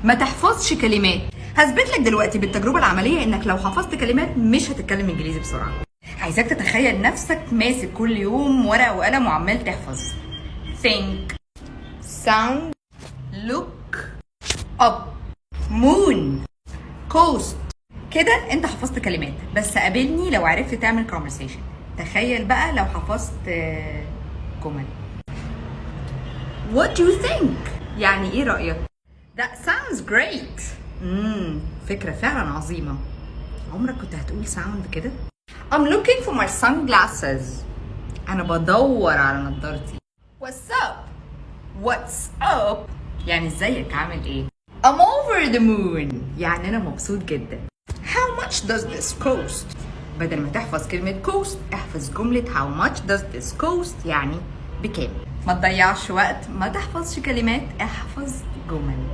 ما تحفظش كلمات. هثبت لك دلوقتي بالتجربه العمليه انك لو حفظت كلمات مش هتتكلم انجليزي بسرعه. عايزاك تتخيل نفسك ماسك كل يوم ورقه وقلم وعمال تحفظ. think, sound, look, up, moon, coast. كده انت حفظت كلمات، بس قابلني لو عرفت تعمل conversation. تخيل بقى لو حفظت جمل. What do you think؟ يعني ايه رأيك؟ That sounds great. فكرة فعلا عظيمة. عمرك كنت هتقول sound كده؟ I'm looking for my sunglasses. أنا بدور على نضارتي. What's up؟ What's up؟ يعني ازيك عامل ايه؟ I'm over the moon. يعني أنا مبسوط جدا. How much does this cost؟ بدل ما تحفظ كلمة cost احفظ جملة how much does this cost يعني بكام. ما تضيعش وقت، ما تحفظش كلمات، احفظ جمل.